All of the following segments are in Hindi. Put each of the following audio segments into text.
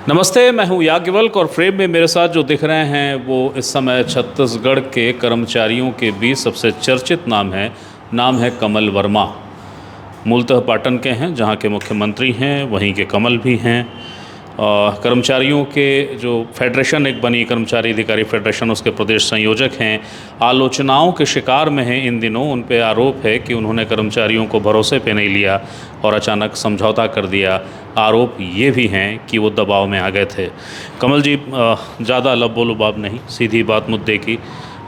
नमस्ते, मैं हूं याज्ञवल्क्य और फ्रेम में मेरे साथ जो दिख रहे हैं वो इस समय छत्तीसगढ़ के कर्मचारियों के बीच सबसे चर्चित नाम है कमल वर्मा। मूलतः पाटन के हैं, जहां के मुख्यमंत्री हैं, वहीं के कमल भी हैं। कर्मचारियों के जो फेडरेशन एक बनी, कर्मचारी अधिकारी फेडरेशन, उसके प्रदेश संयोजक हैं। आलोचनाओं के शिकार में हैं इन दिनों। उन पे आरोप है कि उन्होंने कर्मचारियों को भरोसे पे नहीं लिया और अचानक समझौता कर दिया। आरोप ये भी हैं कि वो दबाव में आ गए थे। कमल जी, ज़्यादा लबो लुबाब नहीं, सीधी बात मुद्दे की।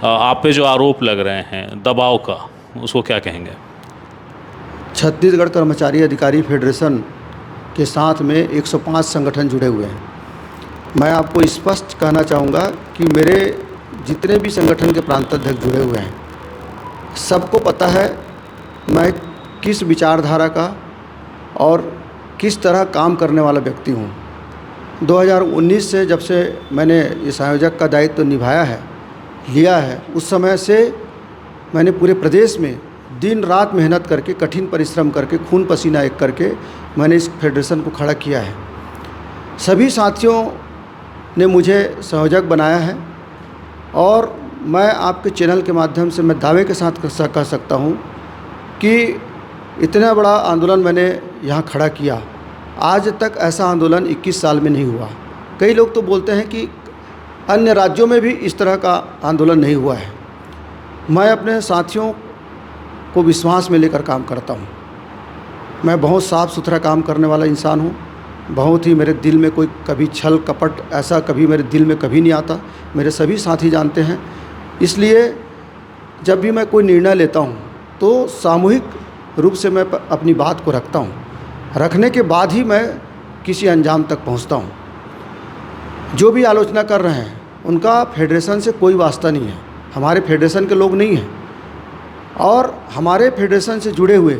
आप पे जो आरोप लग रहे हैं दबाव का, उसको क्या कहेंगे? छत्तीसगढ़ कर्मचारी अधिकारी फेडरेशन के साथ में 105 संगठन जुड़े हुए हैं। मैं आपको स्पष्ट कहना चाहूँगा कि मेरे जितने भी संगठन के प्रांताध्यक्ष जुड़े हुए हैं, सबको पता है मैं किस विचारधारा का और किस तरह काम करने वाला व्यक्ति हूँ। 2019 से जब से मैंने इस आयोजक का दायित्व लिया है, उस समय से मैंने पूरे प्रदेश में दिन रात मेहनत करके, कठिन परिश्रम करके, खून पसीना एक करके मैंने इस फेडरेशन को खड़ा किया है। सभी साथियों ने मुझे संयोजक बनाया है और मैं आपके चैनल के माध्यम से मैं दावे के साथ कह सकता हूँ कि इतना बड़ा आंदोलन मैंने यहाँ खड़ा किया। आज तक ऐसा आंदोलन 21 साल में नहीं हुआ। कई लोग तो बोलते हैं कि अन्य राज्यों में भी इस तरह का आंदोलन नहीं हुआ है। मैं अपने साथियों को विश्वास में लेकर काम करता हूँ। मैं बहुत साफ़ सुथरा काम करने वाला इंसान हूँ। बहुत ही मेरे दिल में कोई कभी छल कपट ऐसा कभी मेरे दिल में कभी नहीं आता। मेरे सभी साथी जानते हैं। इसलिए जब भी मैं कोई निर्णय लेता हूँ तो सामूहिक रूप से मैं अपनी बात को रखता हूँ। रखने के बाद ही मैं किसी अंजाम तक पहुँचता हूँ। जो भी आलोचना कर रहे हैं उनका फेडरेशन से कोई वास्ता नहीं है। हमारे फेडरेशन के लोग नहीं हैं। और हमारे फेडरेशन से जुड़े हुए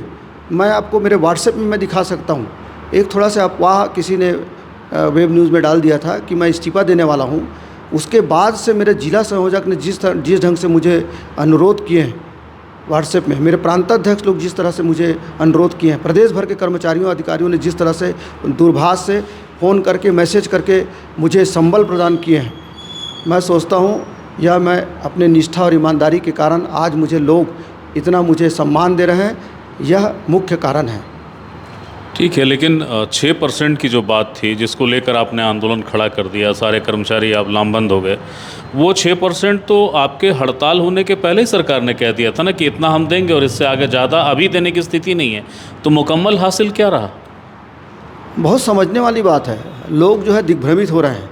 मैं आपको मेरे व्हाट्सएप में मैं दिखा सकता हूँ। एक थोड़ा सा अफवाह किसी ने वेब न्यूज़ में डाल दिया था कि मैं इस्तीफ़ा देने वाला हूँ। उसके बाद से मेरे जिला संयोजक ने जिस ढंग से मुझे अनुरोध किए हैं व्हाट्सएप में, मेरे प्रांताध्यक्ष लोग जिस तरह से मुझे अनुरोध किए हैं, प्रदेश भर के कर्मचारियों अधिकारियों ने जिस तरह से दूरभाष से फ़ोन करके मैसेज करके मुझे संबल प्रदान किए हैं, मैं सोचता हूँ यह मैं अपने निष्ठा और ईमानदारी के कारण आज मुझे सम्मान दे रहे हैं, यह मुख्य कारण है। ठीक है, लेकिन 6% की जो बात थी जिसको लेकर आपने आंदोलन खड़ा कर दिया, सारे कर्मचारी आप लामबंद हो गए, वो 6% तो आपके हड़ताल होने के पहले ही सरकार ने कह दिया था ना कि इतना हम देंगे और इससे आगे ज़्यादा अभी देने की स्थिति नहीं है। तो मुकम्मल हासिल क्या रहा? बहुत समझने वाली बात है। लोग जो है दिग्भ्रमित हो रहे हैं।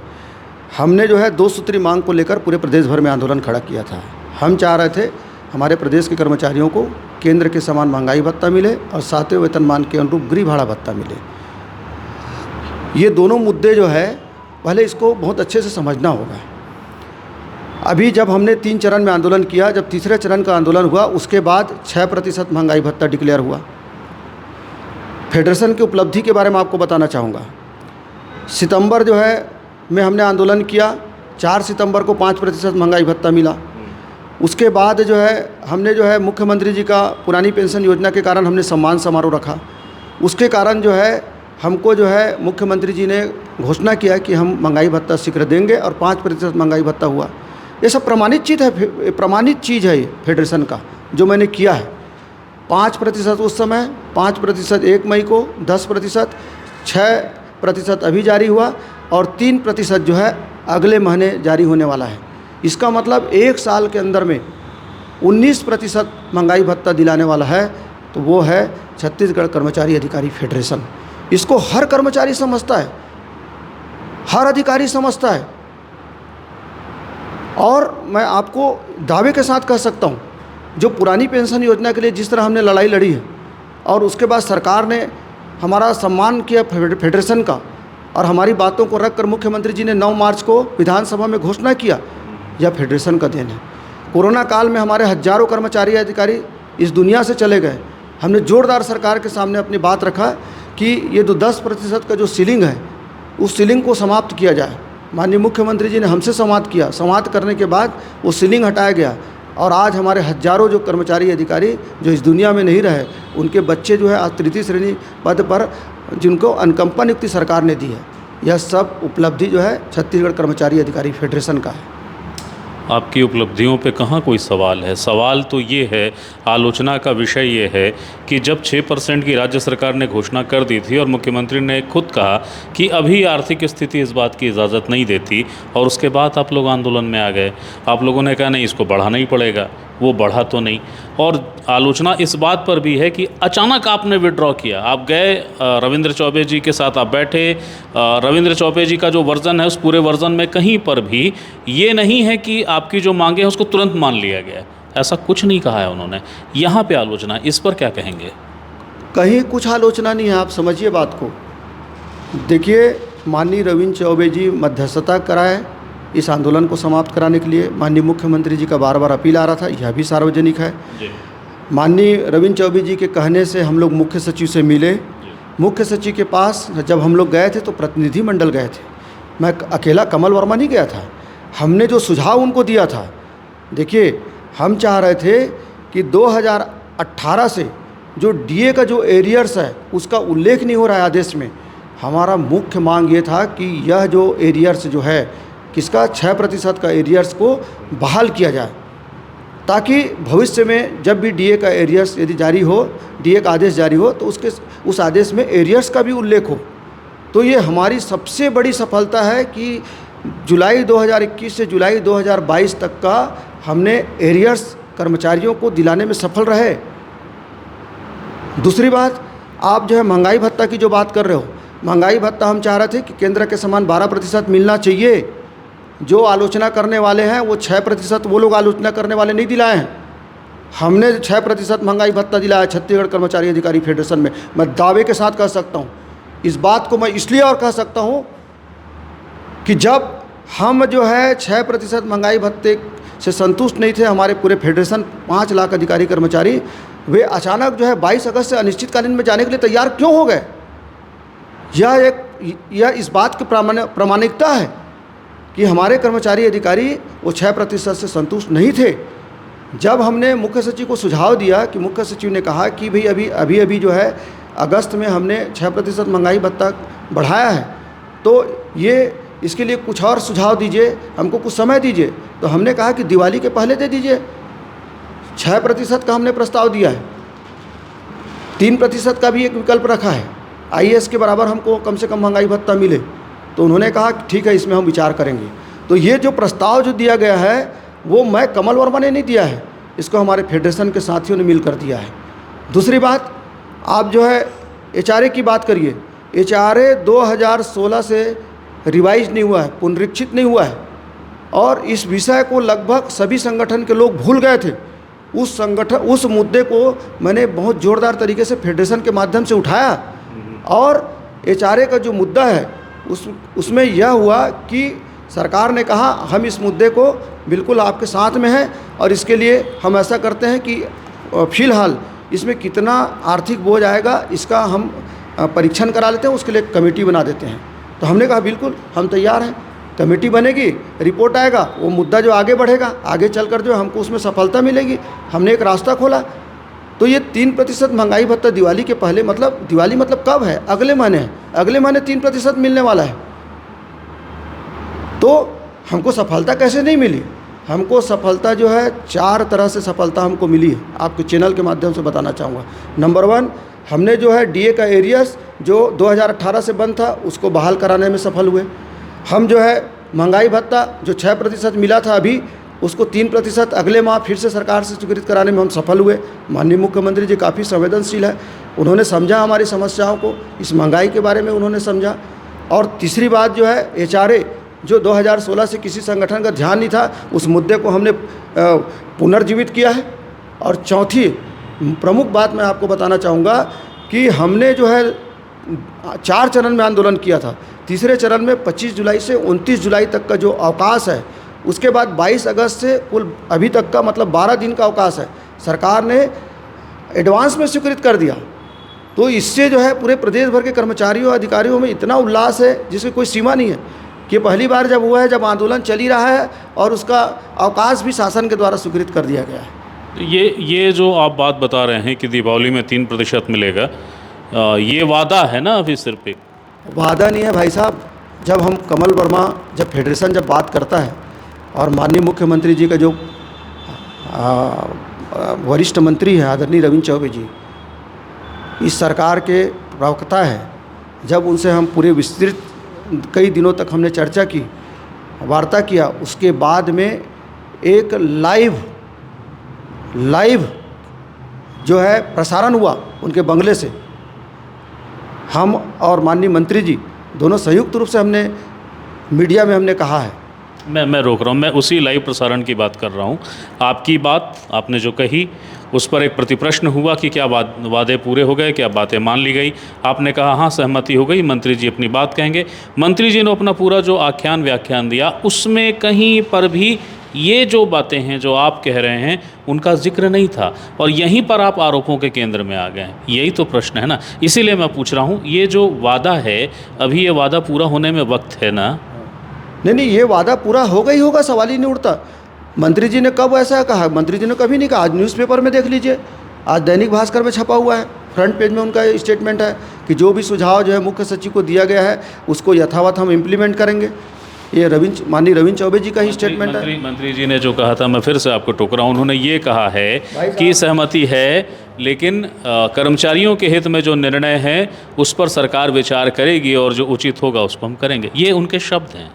हमने जो है 2 सूत्री मांग को लेकर पूरे प्रदेश भर में आंदोलन खड़ा किया था। हम चाह रहे थे हमारे प्रदेश के कर्मचारियों को केंद्र के समान महंगाई भत्ता मिले और 7वें वेतनमान के अनुरूप गृह भाड़ा भत्ता मिले। ये दोनों मुद्दे जो है, पहले इसको बहुत अच्छे से समझना होगा। अभी जब हमने 3 चरण में आंदोलन किया, जब तीसरे चरण का आंदोलन हुआ उसके बाद 6% महंगाई भत्ता डिक्लेयर हुआ। फेडरेशन की उपलब्धि के बारे में आपको बताना चाहूँगा। सितंबर जो है में हमने आंदोलन किया, 4 सितंबर को 5% महंगाई भत्ता मिला। उसके बाद जो है हमने जो है मुख्यमंत्री जी का पुरानी पेंशन योजना के कारण हमने सम्मान समारोह रखा। उसके कारण जो है हमको जो है मुख्यमंत्री जी ने घोषणा किया कि हम महंगाई भत्ता शीघ्र देंगे और 5% महंगाई भत्ता हुआ। ये सब प्रमाणित चीज़ है ये फेडरेशन का जो मैंने किया है। 5% उस समय, 5% 1 मई को, 10%, 6% अभी जारी हुआ और 3% जो है अगले महीने जारी होने वाला है। इसका मतलब 1 साल के अंदर में 19% महंगाई भत्ता दिलाने वाला है, तो वो है छत्तीसगढ़ कर्मचारी अधिकारी फेडरेशन। इसको हर कर्मचारी समझता है, हर अधिकारी समझता है। और मैं आपको दावे के साथ कह सकता हूँ, जो पुरानी पेंशन योजना के लिए जिस तरह हमने लड़ाई लड़ी है और उसके बाद सरकार ने हमारा सम्मान किया फेडरेशन का और हमारी बातों को रखकर मुख्यमंत्री जी ने 9 मार्च को विधानसभा में घोषणा किया, यह फेडरेशन का देन है। कोरोना काल में हमारे हजारों कर्मचारी अधिकारी इस दुनिया से चले गए। हमने जोरदार सरकार के सामने अपनी बात रखा कि ये जो 10% का जो सीलिंग है, उस सीलिंग को समाप्त किया जाए। माननीय मुख्यमंत्री जी ने हमसे संवाद किया। संवाद करने के बाद वो सीलिंग हटाया गया और आज हमारे हजारों जो कर्मचारी अधिकारी जो इस दुनिया में नहीं रहे, उनके बच्चे जो है आज 3य श्रेणी पद पर जिनको अनुकंपा नियुक्ति सरकार ने दी है, यह सब उपलब्धि जो है छत्तीसगढ़ कर्मचारी अधिकारी फेडरेशन का है। आपकी उपलब्धियों पे कहाँ कोई सवाल है? सवाल तो ये है, आलोचना का विषय ये है कि जब 6% की राज्य सरकार ने घोषणा कर दी थी और मुख्यमंत्री ने खुद कहा कि अभी आर्थिक स्थिति इस बात की इजाज़त नहीं देती, और उसके बाद आप लोग आंदोलन में आ गए। आप लोगों ने कहा नहीं, इसको बढ़ाना ही पड़ेगा, वो बढ़ा तो नहीं। और आलोचना इस बात पर भी है कि अचानक आपने विड्रॉ किया। आप गए, रविंद्र चौबे जी के साथ आप बैठे। रविंद्र चौबे जी का जो वर्ज़न है, उस पूरे वर्ज़न में कहीं पर भी ये नहीं है कि आपकी जो मांगे हैं उसको तुरंत मान लिया गया है। ऐसा कुछ नहीं कहा है उन्होंने। यहाँ पे आलोचना, इस पर क्या कहेंगे? कहीं कुछ आलोचना नहीं है, आप समझिए बात को। देखिए, माननीय रविंद्र चौबे जी मध्यस्थता कराए इस आंदोलन को समाप्त कराने के लिए। माननीय मुख्यमंत्री जी का बार बार अपील आ रहा था, यह भी सार्वजनिक है। माननीय रविंद्र चौबे जी के कहने से हम लोग मुख्य सचिव से मिले। मुख्य सचिव के पास जब हम लोग गए थे तो प्रतिनिधिमंडल गए थे, मैं अकेला कमल वर्मा नहीं गया था। हमने जो सुझाव उनको दिया था, देखिए हम चाह रहे थे कि 2018 से जो डीए का जो एरियर्स है उसका उल्लेख नहीं हो रहा है आदेश में। हमारा मुख्य मांग ये था कि यह जो एरियर्स जो है किसका 6% का एरियर्स को बहाल किया जाए, ताकि भविष्य में जब भी डीए का एरियर्स यदि जारी हो, डीए का आदेश जारी हो, तो उस आदेश में एरियर्स का भी उल्लेख हो। तो ये हमारी सबसे बड़ी सफलता है कि जुलाई 2021 से जुलाई 2022 तक का हमने एरियर्स कर्मचारियों को दिलाने में सफल रहे। दूसरी बात, आप जो है महंगाई भत्ता की जो बात कर रहे हो, महंगाई भत्ता हम चाह रहे थे कि केंद्र के समान 12% मिलना चाहिए। जो आलोचना करने वाले हैं वो 6%, वो लोग आलोचना करने वाले नहीं दिलाए हैं। हमने 6% महंगाई भत्ता दिलाया छत्तीसगढ़ कर्मचारी अधिकारी फेडरेशन में। मैं दावे के साथ कह सकता हूँ, इस बात को मैं इसलिए और कह सकता हूँ कि जब हम जो है 6% महंगाई भत्ते से संतुष्ट नहीं थे, हमारे पूरे फेडरेशन 5 लाख अधिकारी कर्मचारी, वे अचानक जो है 22 अगस्त से अनिश्चितकालीन में जाने के लिए तैयार क्यों हो गए? यह इस बात की प्रामाणिकता है कि हमारे कर्मचारी अधिकारी वो 6% से संतुष्ट नहीं थे। जब हमने मुख्य सचिव को सुझाव दिया कि मुख्य सचिव ने कहा कि भाई अभी जो है अगस्त में हमने 6% महंगाई भत्ता बढ़ाया है, तो ये इसके लिए कुछ और सुझाव दीजिए, हमको कुछ समय दीजिए। तो हमने कहा कि दिवाली के पहले दे दीजिए। 6% का हमने प्रस्ताव दिया है, 3% का भी एक विकल्प रखा है, आईएएस के बराबर हमको कम से कम महंगाई भत्ता मिले। तो उन्होंने कहा कि ठीक है, इसमें हम विचार करेंगे। तो ये जो प्रस्ताव जो दिया गया है वो मैं कमल वर्मा ने नहीं दिया है, इसको हमारे फेडरेशन के साथियों ने मिलकर दिया है। दूसरी बात, आप जो है एचआरए की बात करिए। एचआरए 2016 से रिवाइज नहीं हुआ है, पुनरीक्षित नहीं हुआ है, और इस विषय को लगभग सभी संगठन के लोग भूल गए थे। उस मुद्दे को मैंने बहुत ज़ोरदार तरीके से फेडरेशन के माध्यम से उठाया, और एचआरए का जो मुद्दा है उसमें यह हुआ कि सरकार ने कहा हम इस मुद्दे को बिल्कुल आपके साथ में हैं, और इसके लिए हम ऐसा करते हैं कि फ़िलहाल इसमें कितना आर्थिक बोझ आएगा इसका हम परीक्षण करा लेते हैं, उसके लिए कमेटी बना देते हैं। तो हमने कहा बिल्कुल हम तैयार हैं, कमेटी बनेगी, रिपोर्ट आएगा, वो मुद्दा जो आगे बढ़ेगा, आगे चलकर जो हमको उसमें सफलता मिलेगी। हमने एक रास्ता खोला। तो ये 3% महंगाई भत्ता दिवाली के पहले, मतलब दिवाली मतलब कब है? अगले महीने है, अगले महीने 3% मिलने वाला है। तो हमको सफलता कैसे नहीं मिली? हमको सफलता जो है 4 तरह से सफलता हमको मिली है, आपके चैनल के माध्यम से बताना चाहूँगा। नंबर 1, हमने जो है डीए का एरियर्स जो 2018 से बंद था उसको बहाल कराने में सफल हुए। हम जो है महंगाई भत्ता जो 6% मिला था अभी, उसको 3% अगले माह फिर से सरकार से स्वीकृत कराने में हम सफल हुए। माननीय मुख्यमंत्री जी काफ़ी संवेदनशील है, उन्होंने समझा हमारी समस्याओं को, इस महंगाई के बारे में उन्होंने समझा। और तीसरी बात जो है एचआरए जो 2016 से किसी संगठन का ध्यान नहीं था, उस मुद्दे को हमने पुनर्जीवित किया है। और चौथी प्रमुख बात मैं आपको बताना चाहूँगा कि हमने जो है 4 चरण में आंदोलन किया था। तीसरे चरण में 25 जुलाई से 29 जुलाई तक का जो अवकाश है, उसके बाद 22 अगस्त से कुल अभी तक का मतलब 12 दिन का अवकाश है, सरकार ने एडवांस में स्वीकृत कर दिया। तो इससे जो है पूरे प्रदेश भर के कर्मचारियों अधिकारियों में इतना उल्लास है जिसकी कोई सीमा नहीं है कि पहली बार जब हुआ है जब आंदोलन चल ही रहा है और उसका अवकाश भी शासन के द्वारा स्वीकृत कर दिया गया है। ये जो आप बात बता रहे हैं कि दीपावली में 3% मिलेगा, ये वादा है ना? अभी सिर्फ एक वादा नहीं है भाई साहब, जब हम कमल वर्मा जब फेडरेशन जब बात करता है और माननीय मुख्यमंत्री जी का जो वरिष्ठ मंत्री है आदरणीय रविंद्र चौबे जी, इस सरकार के प्रवक्ता है, जब उनसे हम पूरे विस्तृत कई दिनों तक हमने चर्चा की, वार्ता किया, उसके बाद में एक लाइव जो है प्रसारण हुआ उनके बंगले से, हम और माननीय मंत्री जी दोनों संयुक्त रूप से हमने मीडिया में हमने कहा है। मैं रोक रहा हूँ, मैं उसी लाइव प्रसारण की बात कर रहा हूँ। आपकी बात आपने जो कही उस पर एक प्रतिप्रश्न हुआ कि क्या वादे पूरे हो गए, क्या बातें मान ली गई। आपने कहा हाँ सहमति हो गई, मंत्री जी अपनी बात कहेंगे। मंत्री जी ने अपना पूरा जो आख्यान व्याख्यान दिया उसमें कहीं पर भी ये जो बातें हैं जो आप कह रहे हैं उनका जिक्र नहीं था, और यहीं पर आप आरोपों के केंद्र में आ गए हैं। यही तो प्रश्न है ना, इसीलिए मैं पूछ रहा हूँ ये जो वादा है अभी ये वादा पूरा होने में वक्त है ना? नहीं, ये वादा पूरा होगा ही होगा, सवाल ही नहीं उठता। मंत्री जी ने कब ऐसा कहा? मंत्री जी ने कभी नहीं कहा। आज न्यूज़पेपर में देख लीजिए, आज दैनिक भास्कर में छपा हुआ है, फ्रंट पेज में उनका स्टेटमेंट है कि जो भी सुझाव जो है मुख्य सचिव को दिया गया है उसको यथावत हम इम्प्लीमेंट करेंगे। ये माननीय रविंद्र चौबे जी का ही स्टेटमेंट है। मंत्री जी ने जो कहा था, मैं फिर से आपको टोक रहा हूँ, उन्होंने ये कहा है कि सहमति है, लेकिन कर्मचारियों के हित में जो निर्णय है उस पर सरकार विचार करेगी और जो उचित होगा उसको हम करेंगे। ये उनके शब्द हैं।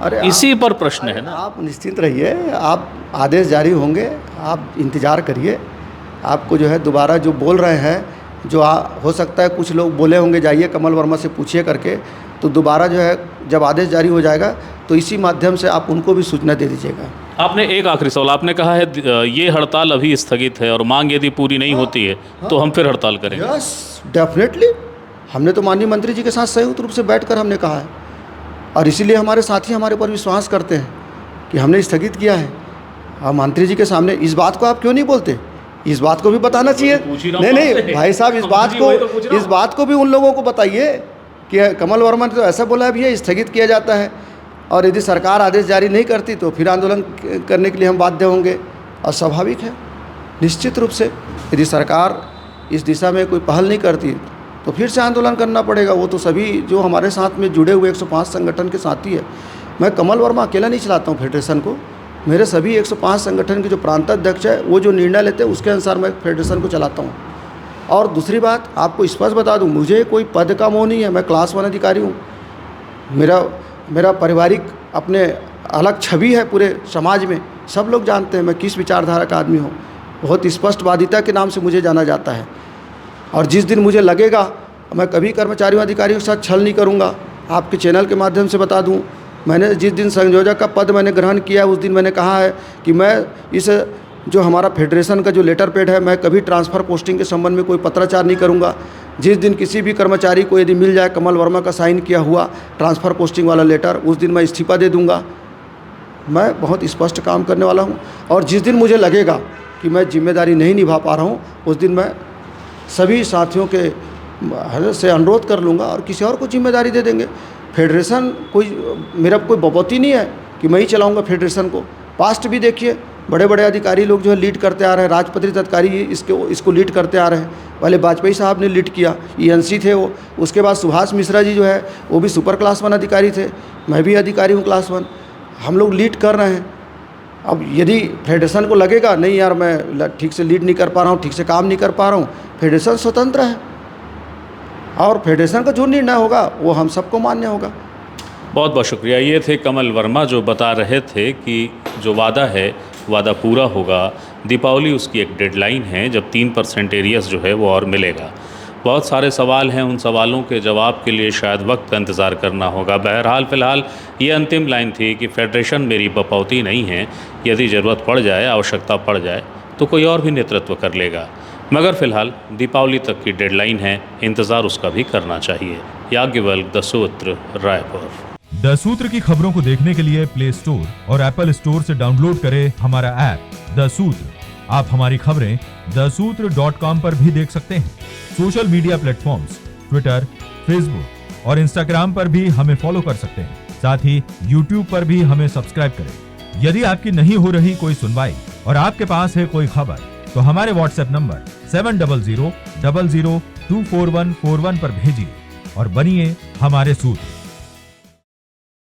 अरे इसी पर प्रश्न है ना। आप निश्चिंत रहिए, आप आदेश जारी होंगे, आप इंतज़ार करिए। आपको जो है दोबारा जो बोल रहे हैं, जो हो सकता है कुछ लोग बोले होंगे जाइए कमल वर्मा से पूछिए करके, तो दोबारा जो है जब आदेश जारी हो जाएगा तो इसी माध्यम से आप उनको भी सूचना दे दीजिएगा। आपने एक आखिरी सवाल, आपने कहा है ये हड़ताल अभी स्थगित है और मांग यदि पूरी नहीं होती है तो हम फिर हड़ताल करेंगे। Yes, definitely. हमने तो माननीय मंत्री जी के साथ संयुक्त रूप से बैठकर हमने कहा है, और इसीलिए हमारे साथी हमारे पर विश्वास करते हैं कि हमने स्थगित किया है। और मंत्री जी के सामने इस बात को आप क्यों नहीं बोलते? इस बात को भी बताना चाहिए। नहीं भाई साहब, इस बात को भी उन लोगों को बताइए कि कमल वर्मा ने तो ऐसा बोला है भैया स्थगित किया जाता है, और यदि सरकार आदेश जारी नहीं करती तो फिर आंदोलन करने के लिए हम बाध्य होंगे। और स्वाभाविक है, निश्चित रूप से यदि सरकार इस दिशा में कोई पहल नहीं करती तो फिर से आंदोलन करना पड़ेगा। वो तो सभी जो हमारे साथ में जुड़े हुए 105 संगठन के साथी है। मैं कमल वर्मा अकेला नहीं चलाता हूँ फेडरेशन को, मेरे सभी 105 संगठन के जो प्रांताध्यक्ष है वो जो निर्णय लेते हैं उसके अनुसार मैं फेडरेशन को चलाता हूँ। और दूसरी बात आपको स्पष्ट बता दूँ, मुझे कोई पद का मोह नहीं है, मैं क्लास 1 अधिकारी हूँ। मेरा पारिवारिक अपने अलग छवि है पूरे समाज में, सब लोग जानते हैं मैं किस विचारधारा का आदमी हूँ। बहुत स्पष्टवादिता के नाम से मुझे जाना जाता है, और जिस दिन मुझे लगेगा मैं कभी कर्मचारियों अधिकारियों के साथ छल नहीं करूँगा। आपके चैनल के माध्यम से बता दूँ, मैंने जिस दिन संयोजक का पद मैंने ग्रहण किया उस दिन मैंने कहा है कि मैं इस जो हमारा फेडरेशन का जो लेटर पैड है, मैं कभी ट्रांसफ़र पोस्टिंग के संबंध में कोई पत्राचार नहीं करूँगा। जिस दिन किसी भी कर्मचारी को यदि मिल जाए कमल वर्मा का साइन किया हुआ ट्रांसफ़र पोस्टिंग वाला लेटर, उस दिन मैं इस्तीफ़ा दे दूँगा। मैं बहुत स्पष्ट काम करने वाला हूँ, और जिस दिन मुझे लगेगा कि मैं जिम्मेदारी नहीं निभा पा रहा हूँ उस दिन मैं सभी साथियों के से अनुरोध कर लूँगा और किसी और को जिम्मेदारी दे देंगे। फेडरेशन मेरा कोई बपौती नहीं है कि मैं ही चलाऊँगा फेडरेशन को। पास्ट भी देखिए, बड़े बड़े अधिकारी लोग जो है लीड करते आ रहे हैं, राजपत्रित अधिकारी इसको लीड करते आ रहे हैं। पहले वाजपेयी साहब ने लीड किया, ENC थे वो। उसके बाद सुभाष मिश्रा जी जो है वो भी सुपर क्लास 1 अधिकारी थे, मैं भी अधिकारी हूँ क्लास 1। हम लोग लीड कर रहे हैं। अब यदि फेडरेशन को लगेगा नहीं यार मैं ठीक से लीड नहीं कर पा रहा हूँ, ठीक से काम नहीं कर पा रहा हूँ, फेडरेशन स्वतंत्र है, और फेडरेशन का जो निर्णय होगा वो हम सबको मान्य होगा। बहुत बहुत शुक्रिया। ये थे कमल वर्मा जो बता रहे थे कि जो वादा है वादा पूरा होगा। दीपावली उसकी एक डेडलाइन है जब 3% एरियस जो है वो और मिलेगा। बहुत सारे सवाल हैं, उन सवालों के जवाब के लिए शायद वक्त का इंतज़ार करना होगा। बहरहाल फ़िलहाल ये अंतिम लाइन थी कि फेडरेशन मेरी बपौती नहीं है, यदि ज़रूरत पड़ जाए, आवश्यकता पड़ जाए तो कोई और भी नेतृत्व कर लेगा। मगर फ़िलहाल दीपावली तक की डेडलाइन है, इंतज़ार उसका भी करना चाहिए। याज्ञवल्क्य, द सूत्र, रायपुर। द सूत्र की खबरों को देखने के लिए प्ले स्टोर और एप्पल स्टोर से डाउनलोड करें हमारा ऐप द सूत्र। आप हमारी खबरें thesutra.com पर भी देख सकते हैं। Social media platforms Twitter, Facebook और इंस्टाग्राम पर भी हमें फॉलो कर सकते हैं। साथ ही यूट्यूब पर भी हमें सब्सक्राइब करें। यदि आपकी नहीं हो रही कोई सुनवाई और आपके पास है कोई खबर तो हमारे व्हाट्सएप नंबर 700000244141 पर भेजिए और बनिए हमारे सूत्र।